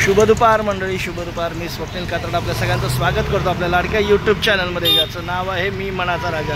शुभ दुपार मंडळी, शुभ दुपार. मी स्वप्नील कात्रड आपल्या सगळ्यांचं स्वागत करतो आपल्या लाडक्या यूट्यूब चॅनलमध्ये, ज्याचं नाव आहे मी मनाचा राजा.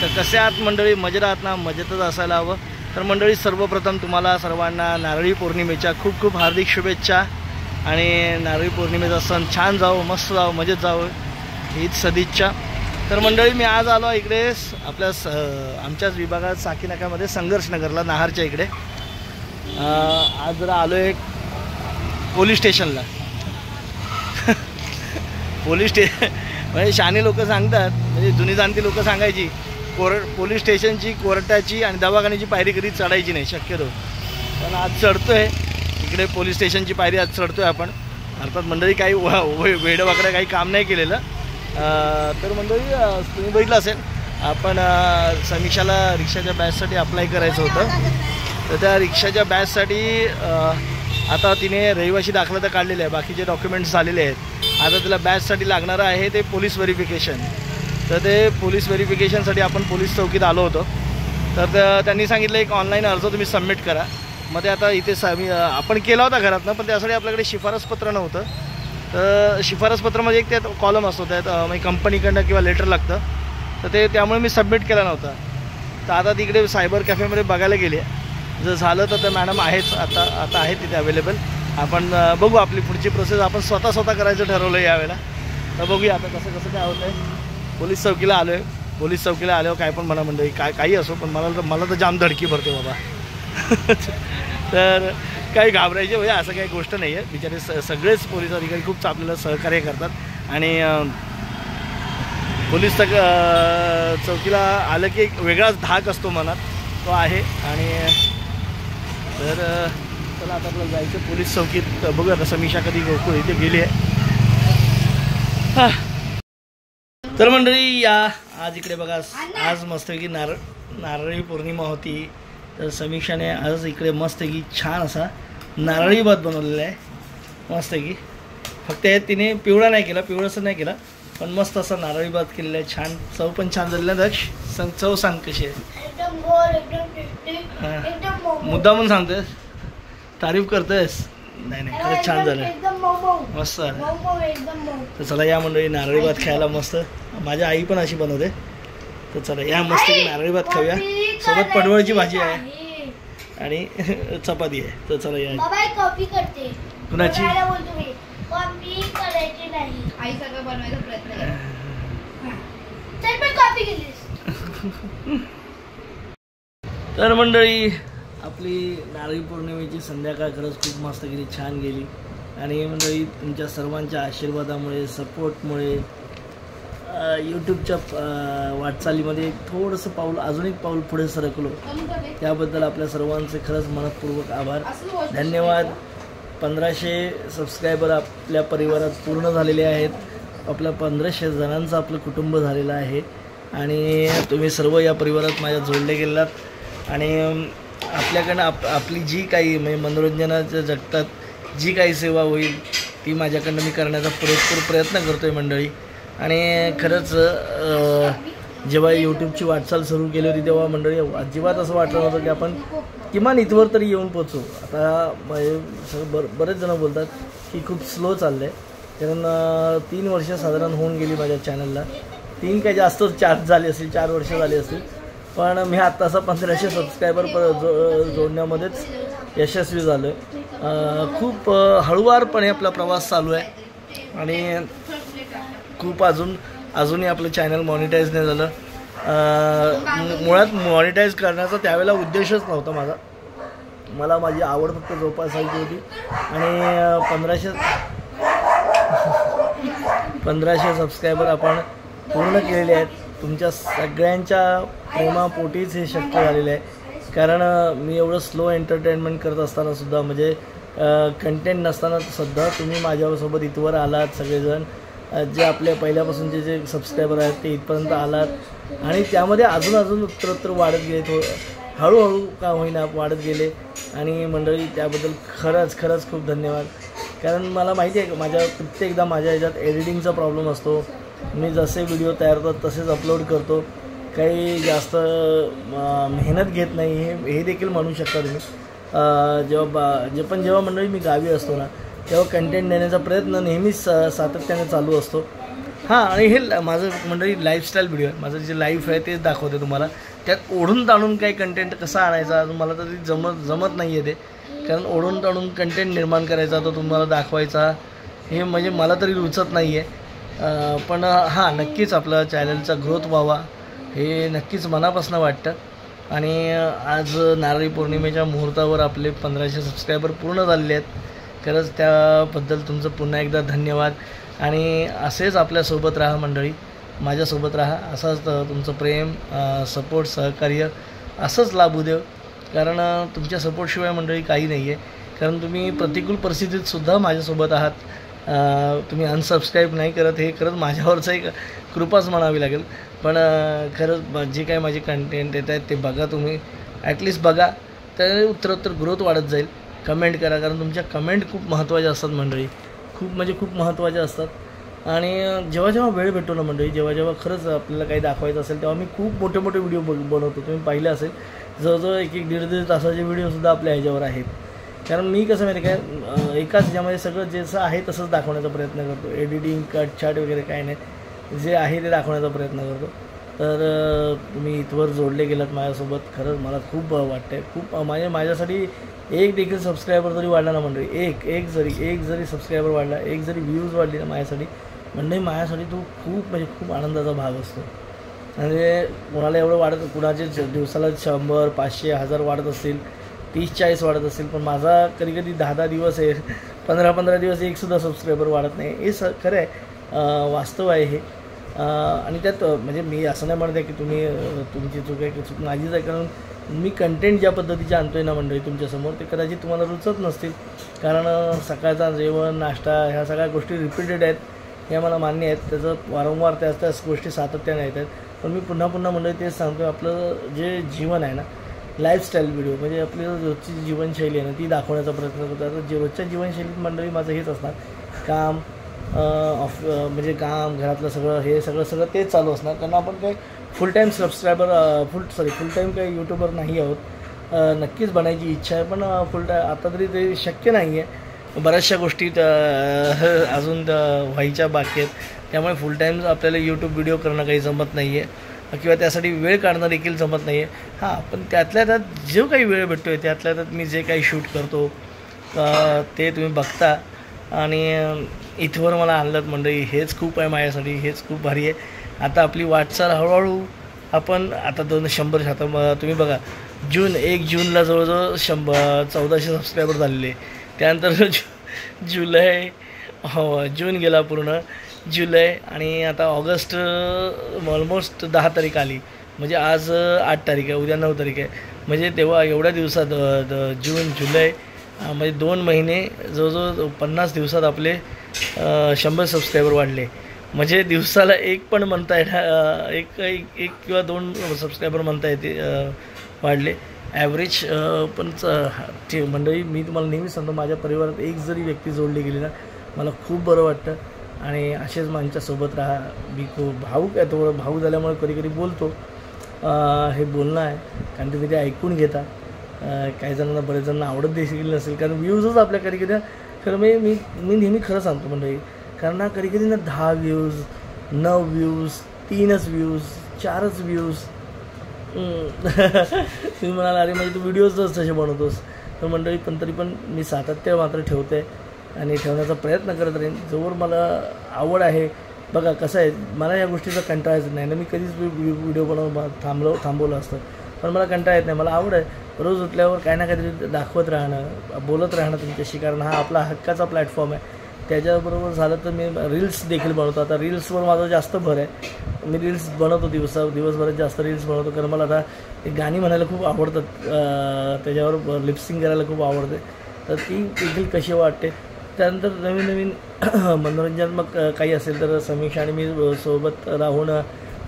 तर कसे आहात मंडळी? मजेत आहात ना? मजेतच असायला हवं. तर मंडळी, सर्वप्रथम तुम्हाला सर्वांना नारळी पौर्णिमेच्या खूप खूप हार्दिक शुभेच्छा. आणि नारळी पौर्णिमेचा सण छान जावं, मस्त जावं, मजेत जावं, हीच सदिच्छा. तर मंडळी, मी आज आलो इकडे आपल्या आमच्याच विभागात साकीनाक्यामध्ये संघर्षनगरला, नाहारच्या इकडे. आज जरा आलो आहे पोलीस स्टेशनला. पोलीस म्हणजे शहाणी लोक सांगतात, म्हणजे जुनी जाणती लोक सांगायची, पोलीस स्टेशनची, कोर्टाची आणि दवाखान्याची पायरी कधी चढायची नाही शक्यतो. पण आज चढतो आहे इकडे पोलीस स्टेशनची पायरी, आज चढतो आहे आपण. अर्थात मंडळी काही वेडवाकडं काही काम नाही केलेलं. तर मंडळी, तुम्ही बघितलं असेल, आपण समीक्षाला रिक्षाच्या बॅचसाठी अप्लाय करायचं होतं. तर त्या रिक्षाच्या बॅचसाठी आता तिने रहिवासी दाखला तर काढलेला आहे, बाकीचे डॉक्युमेंट्स झालेले आहेत. आता तिला बॅचसाठी लागणारं आहे ते पोलीस व्हेरिफिकेशन. तर ते पोलीस व्हेरिफिकेशनसाठी आपण पोलीस चौकीत आलो होतो. तर त्यांनी सांगितलं एक ऑनलाईन अर्ज तुम्ही सबमिट करा. मग ते आता इथे आपण केला होता घरातनं, पण त्यासाठी आपल्याकडे शिफारसपत्र नव्हतं. तर शिफारसपत्र म्हणजे एक त्यात कॉलम असतो, त्यात म्हणजे कंपनीकडनं किंवा लेटर लागतं. तर ते त्यामुळे मी सबमिट केला नव्हता. तर आता तिकडे सायबर कॅफेमध्ये बघायला गेले. जर झालं तर त्या मॅडम आहेच, आता आहेत तिथे अवेलेबल. आपण बघू, आपली पुढची प्रोसेस आपण स्वतः करायचं ठरवलं आहे यावेळेला. तर बघूया आता कसं काय होतं आहे. पोलीस चौकीला आलो आहे. पोलीस चौकीला आल्यावर काय पण म्हणा मंडळी, काही असो, पण मला तर जाम धडकी भरते बाबा. तर काही घाबरायचे म्हणजे असं काही गोष्ट नाही आहे. बिचारे सगळेच पोलीस अधिकारी खूप आपल्याला सहकार्य करतात. आणि पोलीस चौकीला आलं की एक वेगळाच धाक असतो मनात, तो आहे. आणि तर चला आता आपल्याला जायचं पोलीस चौकीत. बघूया आता समीक्षा कधी गोकुळ इथे गेली आहे. तर मंडळी, आज इकडे बघा, आज मस्तपैकी नारळी पौर्णिमा होती. तर समीक्षाने आज इकडे मस्तपैकी छान असा नारळी भात बनवलेला आहे. मस्तपैकी फक्त तिने पिवळा नाही केला, पिवळासं नाही केला, पण मस्त असा नारळी भात केलेला आहे. छान चव पण छान झालेला. दक्ष सांग, चव सांग कशी आहे? मुद्दा म्हणून सांगतेस, तारीफ करतेस? नाही, खरंच छान झालं, मस्त. तर चला या मंडळी, नारळी भात खायला मस्त. माझी आई पण अशी बनवते. तर चला या मस्त नारळी भात खाऊया. सोबत पडवळची भाजी आहे आणि चपाती आहे. तर चला या. कुणाची? तर मंडळी, आपली नारळी पौर्णिमेची संध्याकाळ खरंच खूप मस्त गेली, छान गेली. आणि मंडळी, तुमच्या सर्वांच्या आशीर्वादामुळे, सपोर्टमुळे, यूट्यूबच्या वाटचालीमध्ये थोडंसं पाऊल, अजून एक पाऊल पुढे सरकलो. त्याबद्दल आपल्या सर्वांचे खरंच मनपूर्वक आभार, धन्यवाद. 1500 सबस्क्रायबर आपल्या परिवारात पूर्ण झालेले आहेत. आपल्या 1500 जणांचं आपलं कुटुंब झालेलं आहे. आणि तुम्ही सर्व या परिवारात माझ्या जोडले गेलात. आणि आपल्याकडनं आपली जी काही म्हणजे मनोरंजनाच्या जगतात जी काही सेवा होईल ती माझ्याकडनं मी करण्याचा पुरेपूर प्रयत्न करतो आहे मंडळी. आणि खरंच जेव्हा यूट्यूबची वाटचाल सुरू केली होती तेव्हा मंडळी अजिबात असं वाटलं नव्हतं की आपण किमान इथवर तरी येऊन पोचू. आता बरेच जण बोलतात की खूप स्लो चाललं आहे, कारण 3 वर्ष साधारण होऊन गेली माझ्या चॅनलला. 3 काय जास्त 4 झाली असतील, 4 वर्ष झाली असतील. पण मी आत्ता असं 1500 सबस्क्रायबर जोडण्यामध्येच यशस्वी झालो आहे. खूप हळूवारपणे आपला प्रवास चालू आहे. आणि खूप अजूनही आपलं चॅनल मॉनिटाईज नाही झालं. मुळात मॉनिटाईज करण्याचा त्यावेळेला उद्देशच नव्हता माझा. मला माझी आवड फक्त जोपासायची होती. आणि 1500 सबस्क्रायबर आपण पूर्ण केलेले आहेत. तुमच्या सगळ्यांच्या प्रेमापोटीच हे शक्य झालेलं आहे. कारण मी एवढं स्लो एंटरटेनमेंट करत असतानासुद्धा, म्हणजे कंटेंट नसतानासुद्धा तुम्ही माझ्यासोबत इथवर आलात. सगळेजण जे आपल्या पहिल्यापासूनचे जे सबस्क्रायबर आहेत ते इथपर्यंत आलात. आणि त्यामध्ये अजून उत्तरोत्तर वाढत गेले, हळूहळू का होईना वाढत गेले. आणि मंडळी, त्याबद्दल खरंच खूप धन्यवाद. कारण मला माहिती आहे की प्रत्येकदा माझ्या ह्याच्यात एडिटिंगचा प्रॉब्लेम असतो. मी जसे व्हिडिओ तयार करतो तसेच अपलोड करतो, काही जास्त मेहनत घेत नाही, हे देखील म्हणू शकता तुम्ही. जेव्हा मंडळी मी गावी असतो ना, तेव्हा कंटेंट देण्याचा प्रयत्न नेहमीच सातत्याने चालू असतो. हां, आणि हे माझं मंडळी लाईफस्टाईल व्हिडिओ आहे. माझं जे लाईफ आहे तेच दाखवते तुम्हाला. त्यात ओढून ताणून काही कंटेंट कसा आणायचा मला तरी जमत नाही आहे ते. कारण ओढून ताणून कंटेंट निर्माण करायचा, तो तुम्हाला दाखवायचा, हे म्हणजे मला तरी रुचत नाही आहे. पण हां, नक्कीच आपलं चॅनलचा ग्रोथ व्हावा हे नक्कीच मनापासून वाटतं. आणि आज नारळी पौर्णिमेच्या मुहूर्तावर आपले 1500 सबस्क्रायबर पूर्ण झालेले आहेत. खरंच त्याबद्दल तुमचं पुन्हा एकदा धन्यवाद. आणि असेच आपल्यासोबत राहा मंडळी, माझ्यासोबत राहा. असंच तुमचं प्रेम, सपोर्ट, सहकार्य असंच लाभू देव. कारण तुमच्या सपोर्टशिवाय मंडळी काही नाही आहे. कारण तुम्ही प्रतिकूल परिस्थितीतसुद्धा माझ्यासोबत आहात. तुम्ही अनसबस्क्राईब नाही करत, हे खरंच माझ्यावरचं एक कृपाच म्हणावी लागेल. पण खरंच जे काही माझे कंटेंट येत आहेत ते बघा, तुम्ही ॲटलिस्ट बघा, तर उत्तरोत्तर ग्रोथ वाढत जाईल. कमेंट करा, कारण तुमच्या कमेंट खूप महत्त्वाच्या असतात मंडळी, खूप म्हणजे खूप महत्त्वाच्या असतात. आणि जेव्हा वेळ भेटतो ना मंडळी, जेव्हा खरंच आपल्याला काही दाखवायचं असेल तेव्हा मी खूप मोठे व्हिडिओ बनवतो. तुम्ही पाहिलं असेल, जवळजवळ एक दीड तासाचे व्हिडिओसुद्धा आपल्या ह्याच्यावर आहेत. कारण मी कसं माहिती काय, एकाच ह्याच्यामध्ये सगळं जसं आहे तसंच दाखवण्याचा प्रयत्न करतो. एडिटिंग, कट छाट वगैरे काही नाही, जे आहे ते दाखवण्याचा प्रयत्न करतो. तर तुम्ही इथवर जोडले गेलात माझ्यासोबत, खरंच मला खूप वाटतं आहे. खूप माझ्यासाठी एक देखील सबस्क्रायबर जरी वाढला ना मंडळी, एक जरी सबस्क्रायबर वाढला, एक जरी व्ह्यूज वाढली ना माझ्यासाठी, म्हणजे माझ्यासाठी तो खूप आनंदाचा भाग असतो. म्हणजे कोणाला एवढं वाढत, कुणाचे दिवसाला 100, 500, 1000 वाढत असतील, 30-40 वाढत असतील, पण माझा कधी 10 दिवस आहे, 15 दिवस एकसुद्धा सबस्क्रायबर वाढत नाही. हे खरं आहे, वास्तव आहे हे. आणि त्यात म्हणजे मी असं नाही म्हणत आहे की तुमची चूक आहे की चूक माझीच आहे. कारण मी कंटेंट ज्या पद्धतीचे आणतो आहे ना मंडळी तुमच्यासमोर, ते कदाचित तुम्हाला रुचत नसतील. कारण सकाळचा जेवण, नाश्ता, ह्या सगळ्या गोष्टी रिपीटेड आहेत, हे मला मान्य आहेत. त्याचं वारंवार त्याच गोष्टी सातत्याने येत आहेत. पण मी पुन्हा मंडळी तेच सांगतो, आपलं जे जीवन आहे ना, लाईफस्टाईल व्हिडिओ म्हणजे आपली रोजची जीवनशैली आहे ना, ती दाखवण्याचा प्रयत्न करतो. आता रोजच्या जीवनशैलीत मंडळी माझं हेच असणार, काम, म्हणजे काम, घरातलं सगळं हे सगळं तेच चालू असणार. कारण आपण काही फुल टाईम फुल टाईम काही यूट्यूबर नाही आहोत. नक्कीच बनायची इच्छा आहे, पण आता तरी ते शक्य नाही आहे. बऱ्याचशा गोष्टी अजून व्हायच्या बाकी आहेत. त्यामुळे फुल टाईम आपल्याला यूट्यूब व्हिडिओ करणं काही जमत नाही आहे, किंवा त्यासाठी वेळ काढणं देखील जमत नाही आहे. हां, पण त्यातल्या त्यात जो काही वेळ भेटतो आहे, त्यातल्या त्यात मी जे काही शूट करतो ते तुम्ही बघता. आणि इथवर मला आणलं मंडळी, हेच खूप आहे माझ्यासाठी, हेच खूप भारी आहे. आता आपली वाटचाल हळूहळू आपण आता 200 आता तुम्ही बघा, 1 जूनला जवळजवळ 1400 सबस्क्रायबर झालेले. त्यानंतर जुलै, जून गेला पूर्ण, जुलै, आणि आता ऑगस्ट ऑलमोस्ट 10 तारीख आली. म्हणजे आज 8 तारीख आहे, उद्या 9 तारीख आहे. म्हणजे तेव्हा एवढ्या दिवसात जून, जुलै, म्हणजे 2 महिने, जवळजवळ 50 दिवसात आपले 100 सबस्क्रायबर वाढले. म्हणजे दिवसाला एक पण म्हणता येणार, एक किंवा 2 सबस्क्रायबर म्हणता येते वाढले ॲव्हरेज. पण मंडळी, मी तुम्हाला नेहमी सांगतो, माझ्या परिवारात एक जरी व्यक्ती जोडली गेली ना, मला खूप बरं वाटतं. आणि असेच माझ्यासोबत राहा. मी खूप भाऊक आहे, थोडं भाऊ झाल्यामुळे कधी बोलतो. हे बोलणं आहे, कारण तुम्ही ते ऐकून घेता. काही जणांना, बरेच जणांना आवडत देखील नसेल, कारण व्ह्यूजच आपल्या कधी खरं मी नेहमी खरं सांगतो मंडळी. कारण ना कधी ना 10 व्ह्यूज, 9 व्ह्यूज, 3च व्ह्यूज, 4च व्ह्यूज. तुम्ही म्हणाला, अरे म्हणजे तू व्हिडिओजच तसे बनवतोस. तर मंडळी, पण तरी पण मी सातत्य मात्र ठेवते आणि ठेवण्याचा प्रयत्न करत राहीन जोवर मला आवड आहे. बघा कसं आहे, मला या गोष्टीचा कंटाळायचं नाही ना, मी कधीच व्हिडिओ थांबवलं असतं. पण मला कंटाळा येत नाही, मला आवड आहे रोज उठल्यावर काही ना काहीतरी दाखवत राहणं, बोलत राहणं तुमच्याशी. कारण हा आपला हक्काचा प्लॅटफॉर्म आहे. त्याच्याबरोबर झालं तर मी रील्स देखील बनवतो. आता रील्सवर माझा जास्त भर आहे. मी रील्स बनवतो, दिवसभरात जास्त रील्स बनवतो. कारण मला आता ते गाणी म्हणायला खूप आवडतात, त्याच्यावर लिपसिंग करायला खूप आवडते. तर ती देखील कशी वाटते. त्यानंतर नवीन मनोरंजनात्मक काही असेल तर समीक्षा आणि मी सोबत राहून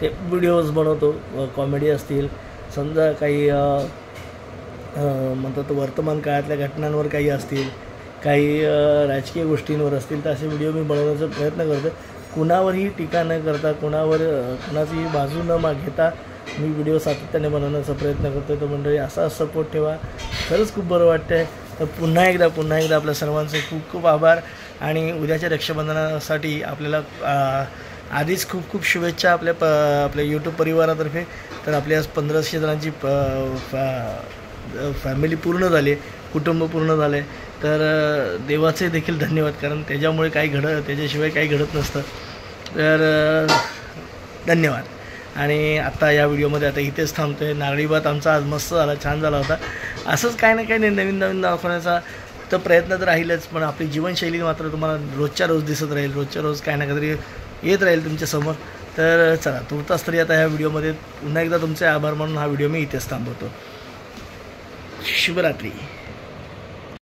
ते व्हिडिओज बनवतो. कॉमेडी असतील, समजा काही म्हणतात वर्तमान काळातल्या घटनांवर काही असतील, काही राजकीय गोष्टींवर असतील, तर असे व्हिडिओ मी बनवण्याचा प्रयत्न करतो. कुणावरही टीका न करता, कुणाची बाजू न घेता मी व्हिडिओ सातत्याने बनवण्याचा प्रयत्न करतो. तर मंडळी, असा सपोर्ट ठेवा. खरंच खूप बरं वाटतं आहे. तर पुन्हा एकदा आपल्या सर्वांचे खूप खूप आभार आणि उद्याच्या रक्षाबंधनासाठी आपल्याला आधीच खूप खूप शुभेच्छा आपल्या यूट्यूब परिवारातर्फे. तर आपल्या 1500 जणांची फॅमिली पूर्ण झाली, कुटुंब पूर्ण झाले. तर देवाचे देखील धन्यवाद, कारण त्याच्याशिवाय काही घडत नसतं. तर धन्यवाद. आणि आता या व्हिडिओमध्ये आता इथेच थांबतो आहे. नारळी भात आमचा आज मस्त झाला, छान झाला होता. असंच काही ना काही नवीन दाखवण्याचा तर प्रयत्न तर राहीलच, पण आपली जीवनशैली मात्र तुम्हाला रोजच्या रोज दिसत राहील. रोजच्या रोज काही ना काहीतरी येत राहील तुमच्यासमोर. तर चला, तुर्तास तरी आता ह्या व्हिडिओमध्ये पुन्हा एकदा तुमचे आभार म्हणून हा व्हिडिओ मी इथेच थांबवतो. शुभरात्री.